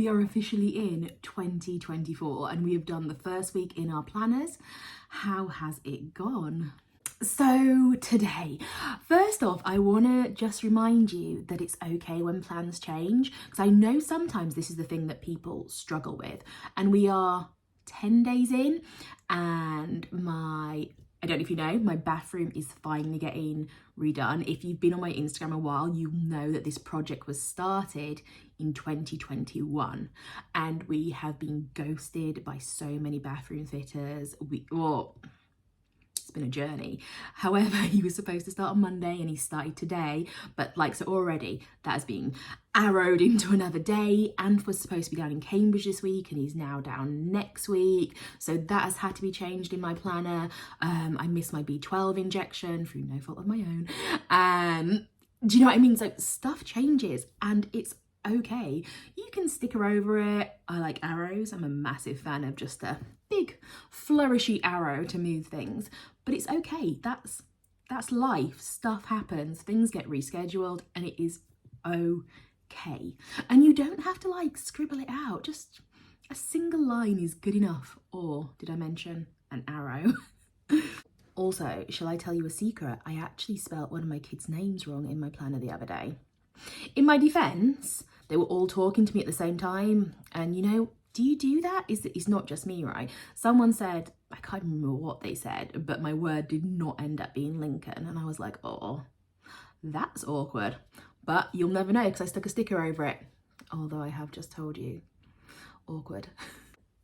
we are officially in 2024 and we have done the first week in our planners. How has it gone? So today, first off, I want to just remind you that it's okay when plans change, because I know sometimes this is the thing that people struggle with, and we are 10 days in and I don't know if you know, my bathroom is finally getting redone. If you've been on my Instagram a while, you know that this project was started in 2021 and we have been ghosted by so many bathroom fitters. It's been a journey. However, he was supposed to start on Monday and he started today, but so already that has been arrowed into another day, and was supposed to be down in Cambridge this week and he's now down next week, so that has had to be changed in my planner. I missed my B12 injection through no fault of my own, and do you know what I mean? So stuff changes and it's okay. You can sticker over it. I like arrows. I'm a massive fan of just a big flourishy arrow to move things, but it's okay. That's life. Stuff happens, things get rescheduled, and it is okay. And you don't have to scribble it out. Just a single line is good enough. Or did I mention an arrow? Also, shall I tell you a secret? I actually spelt one of my kids' names wrong in my planner the other day. In my defense, they were all talking to me at the same time, and do you do that? It's not just me, right? Someone said, I can't remember what they said, but my word did not end up being Lincoln, and I was like, oh, that's awkward. But you'll never know because I stuck a sticker over it, although I have just told you. Awkward.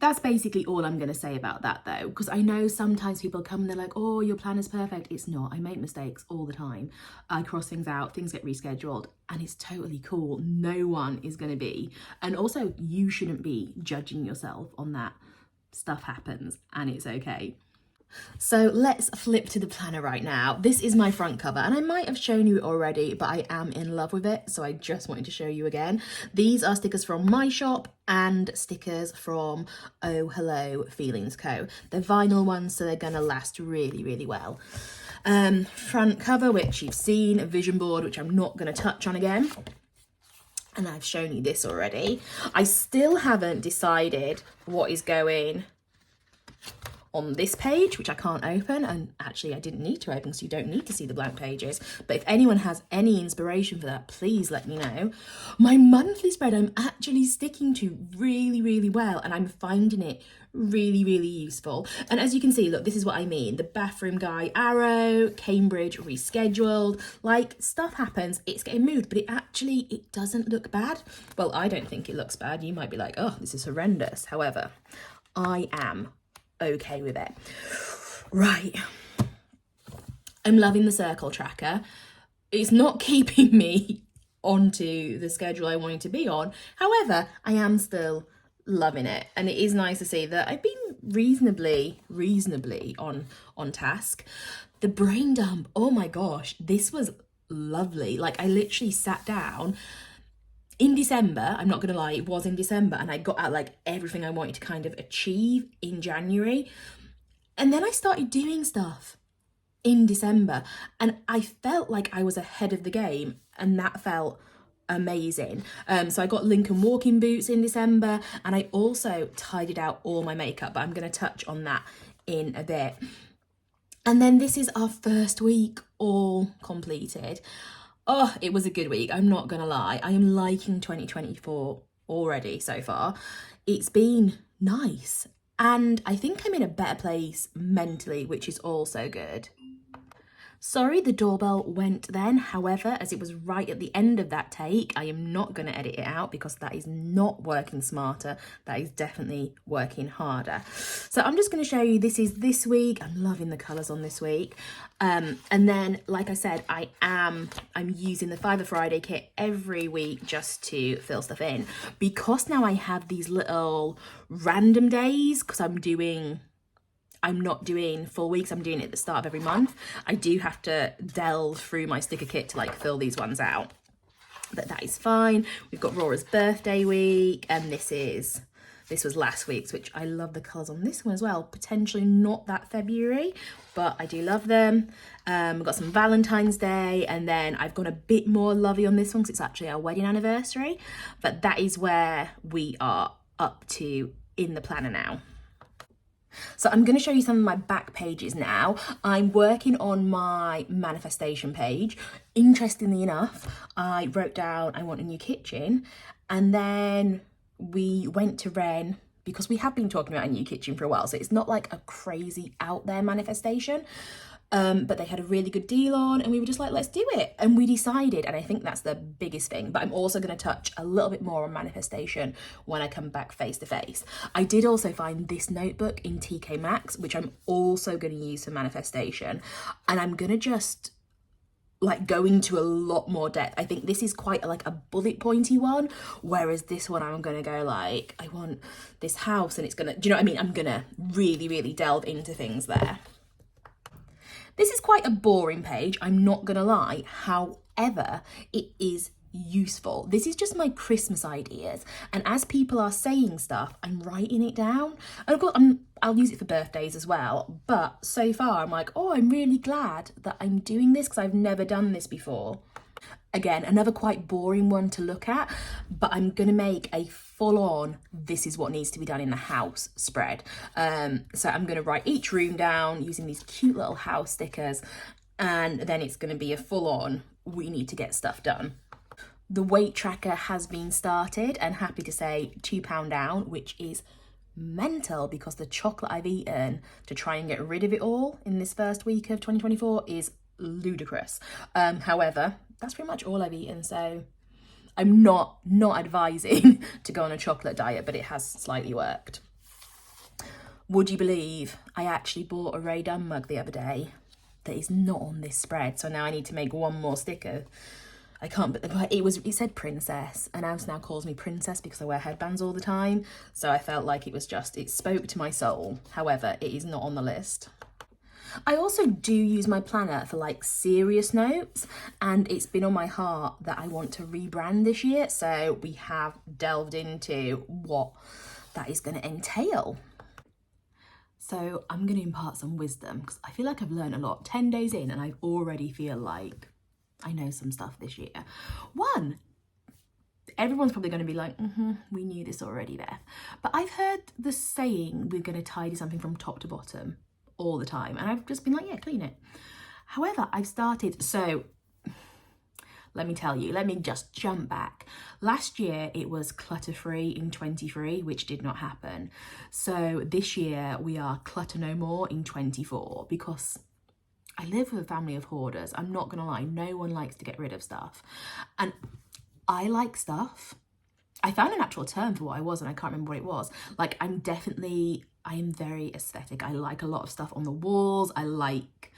That's basically all I'm going to say about that though, because I know sometimes people come and they're like, oh, your plan is perfect. It's not. I make mistakes all the time. I cross things out, things get rescheduled, and it's totally cool. No one is going to be. And also, you shouldn't be judging yourself on that. Stuff happens and it's okay. So let's flip to the planner right now. This is my front cover, and I might have shown you already, but I am in love with it, so I just wanted to show you again. These are stickers from my shop and stickers from Oh Hello Feelings Co. They're vinyl ones, so they're gonna last really, really well. Front cover, which you've seen, a vision board, which I'm not gonna touch on again. And I've shown you this already. I still haven't decided what is going on this page, which I can't open, and actually I didn't need to open because you don't need to see the blank pages, but if anyone has any inspiration for that, please let me know. My monthly spread I'm actually sticking to really, really well, and I'm finding it really, really useful. And as you can see, look, this is what I mean. The bathroom guy arrow, Cambridge rescheduled, stuff happens, it's getting moved, but it doesn't look bad. Well, I don't think it looks bad. You might be like, oh, this is horrendous. However, I am okay with it. Right, I'm loving the circle tracker. It's not keeping me onto the schedule I wanted to be on. However, I am still loving it, and it is nice to see that I've been reasonably on task. The brain dump, oh my gosh, this was lovely. I literally sat down in December, I'm not gonna lie, it was in December, and I got out everything I wanted to kind of achieve in January. And then I started doing stuff in December, and I felt like I was ahead of the game, and that felt amazing. So I got Lincoln walking boots in December, and I also tidied out all my makeup, but I'm gonna touch on that in a bit. And then this is our first week all completed. Oh, it was a good week, I'm not gonna lie. I am liking 2024 already so far. It's been nice, and I think I'm in a better place mentally, which is also good. Sorry the doorbell went then, however, as it was right at the end of that take, I am not going to edit it out because that is not working smarter, that is definitely working harder. So I'm just going to show you, this is this week. I'm loving the colours on this week. And then, like I said, I'm using the Fiver Friday kit every week just to fill stuff in, because now I have these little random days, because I'm not doing full weeks, I'm doing it at the start of every month. I do have to delve through my sticker kit to fill these ones out, but that is fine. We've got Rora's birthday week, and this is This was last week's, which I love the colours on this one as well. Potentially not that February, but I do love them. We've got some Valentine's Day, and then I've gone a bit more lovey on this one because it's actually our wedding anniversary. But that is where we are up to in the planner now. So I'm going to show you some of my back pages now. I'm working on my manifestation page. Interestingly enough, I wrote down I want a new kitchen, and then we went to Ren because we have been talking about a new kitchen for a while. So it's not like a crazy out there manifestation. But they had a really good deal on, and we were just like, let's do it. And we decided, and I think that's the biggest thing, but I'm also going to touch a little bit more on manifestation when I come back face to face. I did also find this notebook in TK Maxx, which I'm also going to use for manifestation. And I'm going to just like go into a lot more depth. I think this is quite like a bullet pointy one, whereas this one I'm going to go like, I want this house, and it's going to, do you know what I mean? I'm going to really, really delve into things there. This is quite a boring page, I'm not gonna lie. However, it is useful. This is just my Christmas ideas, and as people are saying stuff, I'm writing it down. And of course, I'll use it for birthdays as well, but so far I'm like, oh, I'm really glad that I'm doing this because I've never done this before. Again, another quite boring one to look at, but I'm going to make a full-on, this is what needs to be done in the house spread. So I'm going to write each room down using these cute little house stickers, and then it's going to be a full-on, we need to get stuff done. The weight tracker has been started, and happy to say £2 down, which is mental because the chocolate I've eaten to try and get rid of it all in this first week of 2024 is ludicrous. However, that's pretty much all I've eaten, so I'm not advising to go on a chocolate diet, but it has slightly worked. Would you believe I actually bought a Ray Dunn mug the other day that is not on this spread, so now I need to make one more sticker. I can't, but it said princess, and Ant now calls me princess because I wear headbands all the time, so I felt like it spoke to my soul. However, it is not on the list. I also do use my planner for like serious notes, and it's been on my heart that I want to rebrand this year, so we have delved into what that is going to entail. So I'm going to impart some wisdom because I feel like I've learned a lot 10 days in, and I already feel like I know some stuff this year. One, everyone's probably going to be like, we knew this already, Beth. But I've heard the saying, we're going to tidy something from top to bottom all the time, and I've just been like, yeah, clean it. However, I've started, so let me tell you, let me just jump back. Last year it was clutter free in 23, which did not happen. So this year we are clutter no more in 24, because I live with a family of hoarders. I'm not gonna lie, no one likes to get rid of stuff, and I like stuff. I found an actual term for what I was, and I can't remember what it was. Like, I am very aesthetic. I like a lot of stuff on the walls. I like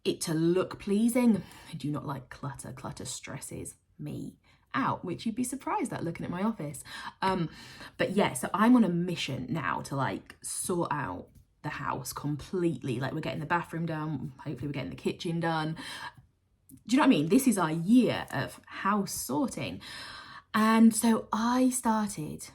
it to look pleasing. I do not like clutter. Clutter stresses me out, which you'd be surprised at looking at my office. But yeah, so I'm on a mission now to like sort out the house completely. Like, we're getting the bathroom done. Hopefully we're getting the kitchen done. Do you know what I mean? This is our year of house sorting. And so I started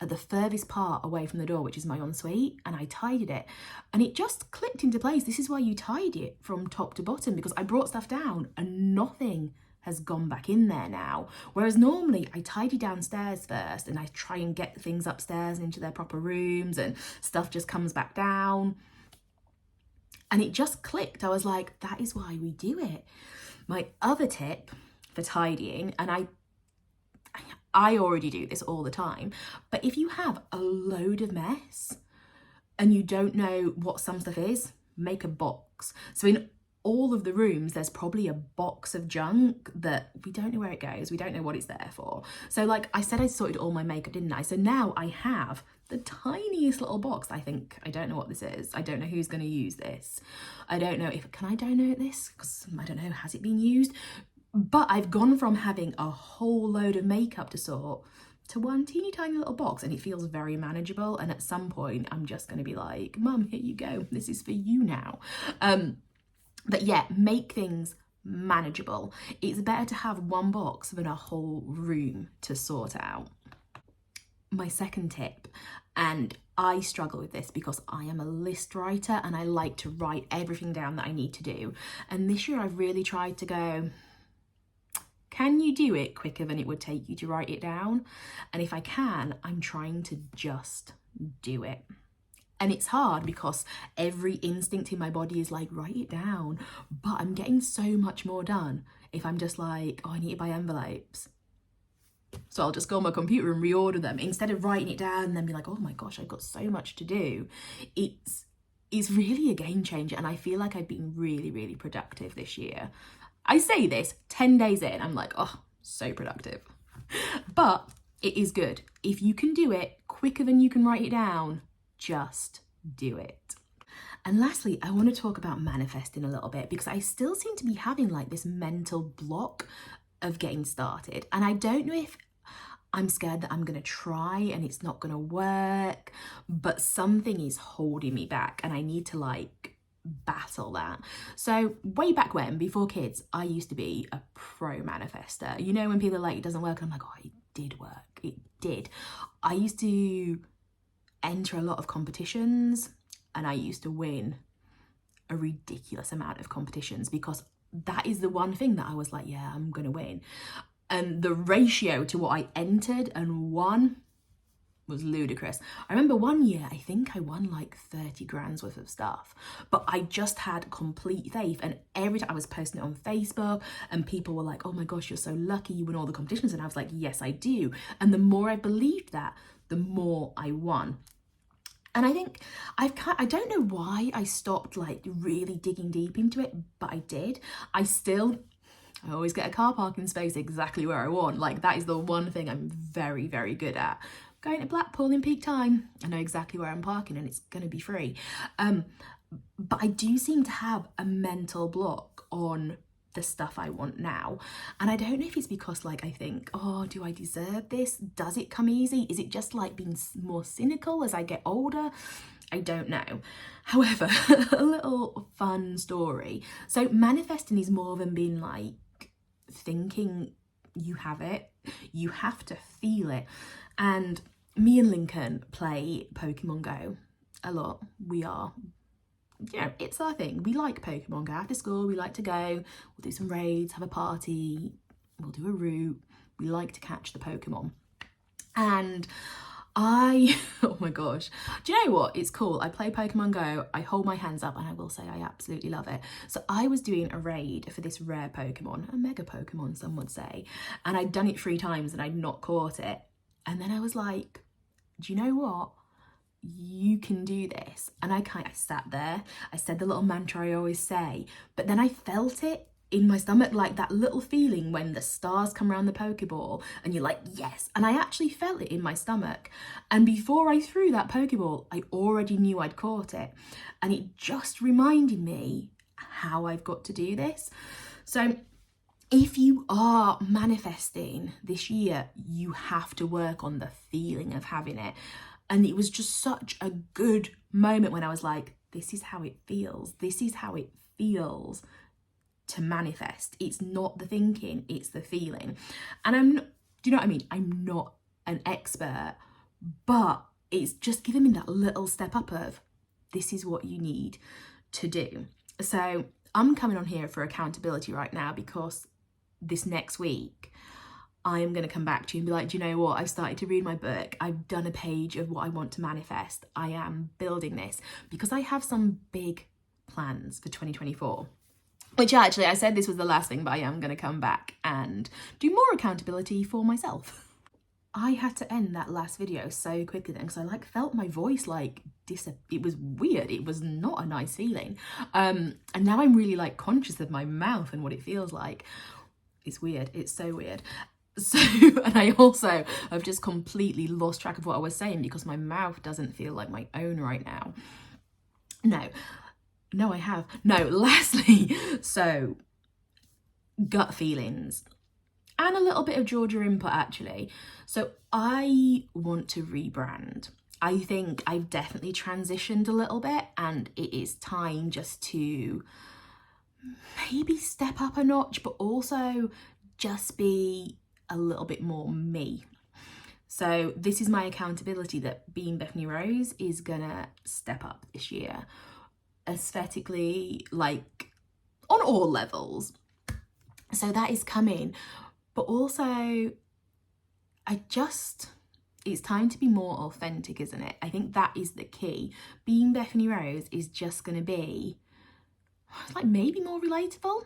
at the furthest part away from the door, which is my ensuite, and I tidied it, and it just clicked into place. This is why you tidy it from top to bottom, because I brought stuff down and nothing has gone back in there now. Whereas normally I tidy downstairs first and I try and get things upstairs into their proper rooms, and stuff just comes back down. And it just clicked. I was like, that is why we do it. My other tip for tidying, and I already do this all the time, but if you have a load of mess and you don't know what some stuff is, make a box. So in all of the rooms, there's probably a box of junk that we don't know where it goes. We don't know what it's there for. So like I said, I sorted all my makeup, didn't I? So now I have the tiniest little box. I don't know what this is. I don't know who's going to use this. I don't know can I donate this? Because I don't know, has it been used? But I've gone from having a whole load of makeup to sort to one teeny tiny little box, and it feels very manageable. And at some point I'm just going to be like, Mum, here you go. This is for you now. But yeah, make things manageable. It's better to have one box than a whole room to sort out. my second tip, and I struggle with this because I am a list writer and I like to write everything down that I need to do. And this year I've really tried to go, can you do it quicker than it would take you to write it down? And if I can, I'm trying to just do it. And it's hard because every instinct in my body is like, write it down. But I'm getting so much more done if I'm just like, oh, I need to buy envelopes. So I'll just go on my computer and reorder them instead of writing it down and then be like, oh my gosh, I've got so much to do. It's really a game changer. And I feel like I've been really, really productive this year. I say this 10 days in, I'm like, oh, so productive. But it is good. If you can do it quicker than you can write it down, just do it. And lastly, I want to talk about manifesting a little bit because I still seem to be having like this mental block of getting started. And I don't know if I'm scared that I'm going to try and it's not going to work, but something is holding me back and I need to like battle that. So way back when, before kids, I used to be a pro manifester. You know, when people are like, it doesn't work, and I'm like, oh, it did work. It did. I used to enter a lot of competitions and I used to win a ridiculous amount of competitions because that is the one thing that I was like, yeah, I'm going to win. And the ratio to what I entered and won was ludicrous. I remember one year, I think I won like 30 grand's worth of stuff, but I just had complete faith. And every time I was posting it on Facebook and people were like, oh my gosh, you're so lucky you win all the competitions. And I was like, yes, I do. And the more I believed that, the more I won. And I think I don't know why I stopped like really digging deep into it, but I did. I always get a car parking space exactly where I want. Like that is the one thing I'm very, very good at. Going to Blackpool in peak time, I know exactly where I'm parking and it's going to be free. But I do seem to have a mental block on the stuff I want now. And I don't know if it's because like I think, oh, do I deserve this? Does it come easy? Is it just like being more cynical as I get older? I don't know. However, a little fun story. So manifesting is more than being like thinking you have it. You have to feel it. And me and Lincoln play Pokemon Go a lot. It's our thing. We like Pokemon Go. After school, we like to go. We'll do some raids, have a party. We'll do a route. We like to catch the Pokemon. And oh my gosh. Do you know what? It's cool. I play Pokemon Go. I hold my hands up and I will say I absolutely love it. So I was doing a raid for this rare Pokemon, a mega Pokemon, some would say. And I'd done it 3 times and I'd not caught it. And then I was like, do you know what? You can do this. And I sat there, I said the little mantra I always say, but then I felt it in my stomach, like that little feeling when the stars come around the Pokeball and you're like, yes. And I actually felt it in my stomach. And before I threw that Pokeball, I already knew I'd caught it. And it just reminded me how I've got to do this. So if you are manifesting this year, you have to work on the feeling of having it. And it was just such a good moment when I was like, this is how it feels. This is how it feels to manifest. It's not the thinking, it's the feeling. And do you know what I mean? I'm not an expert, but it's just giving me that little step up of this is what you need to do. So I'm coming on here for accountability right now because this next week, I am going to come back to you and be like, do you know what? I've started to read my book. I've done a page of what I want to manifest. I am building this because I have some big plans for 2024. Which actually, I said this was the last thing, but I am going to come back and do more accountability for myself. I had to end that last video so quickly then because I felt my voice it was weird. It was not a nice feeling. And now I'm really conscious of my mouth and what it feels like. It's weird. It's so weird. So, and I also have just completely lost track of what I was saying because my mouth doesn't feel like my own right now. No, I have. No, lastly, so gut feelings and a little bit of Georgia input actually. So I want to rebrand. I think I've definitely transitioned a little bit and it is time just to maybe step up a notch, but also just be a little bit more me. So this is my accountability that being Bethany Rose is gonna step up this year, aesthetically, like on all levels. So that is coming. But also, it's time to be more authentic, isn't it? I think that is the key. Being Bethany Rose is just going to be like maybe more relatable,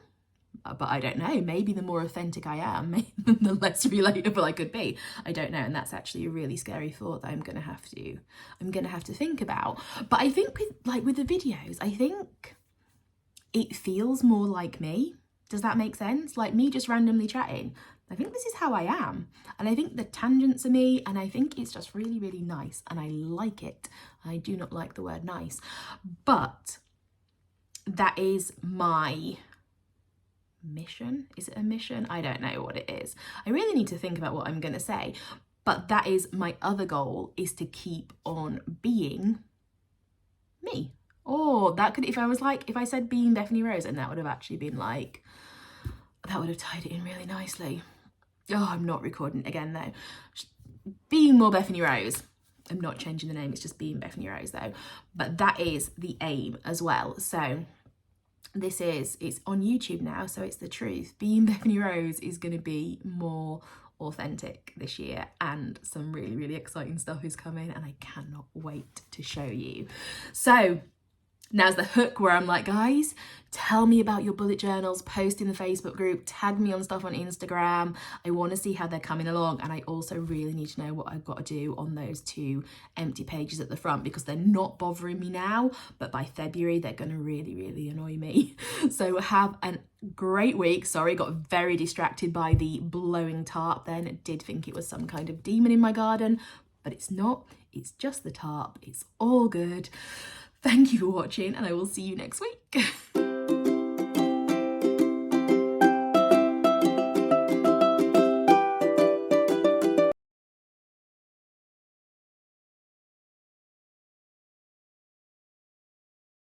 but I don't know. Maybe the more authentic I am, the less relatable I could be. I don't know, and that's actually a really scary thought that I'm gonna have to think about. But I think with the videos, I think it feels more like me. Does that make sense? Like me just randomly chatting. I think this is how I am. And I think the tangents are me, and I think it's just really, really nice, and I like it. I do not like the word nice, but that is my mission. Is it a mission? I don't know what it is. I really need to think about what I'm going to say, but that is my other goal, is to keep on being me. Or that could, if I said being Bethany Rose, and that would have actually been like, that would have tied it in really nicely. Oh, I'm not recording it again though. Being more Bethany Rose. I'm not changing the name, it's just being Bethany Rose though. But that is the aim as well. So it's on YouTube now, so it's the truth. Being Bethany Rose is going to be more authentic this year, and some really, really exciting stuff is coming, and I cannot wait to show you. So now's the hook where I'm like, guys, tell me about your bullet journals, post in the Facebook group, tag me on stuff on Instagram. I want to see how they're coming along, and I also really need to know what I've got to do on those 2 empty pages at the front, because they're not bothering me now, but by February they're going to really, really annoy me. So have a great week. Sorry, got very distracted by the blowing tarp then. Did think it was some kind of demon in my garden, but it's not. It's just the tarp. It's all good. Thank you for watching, and I will see you next week.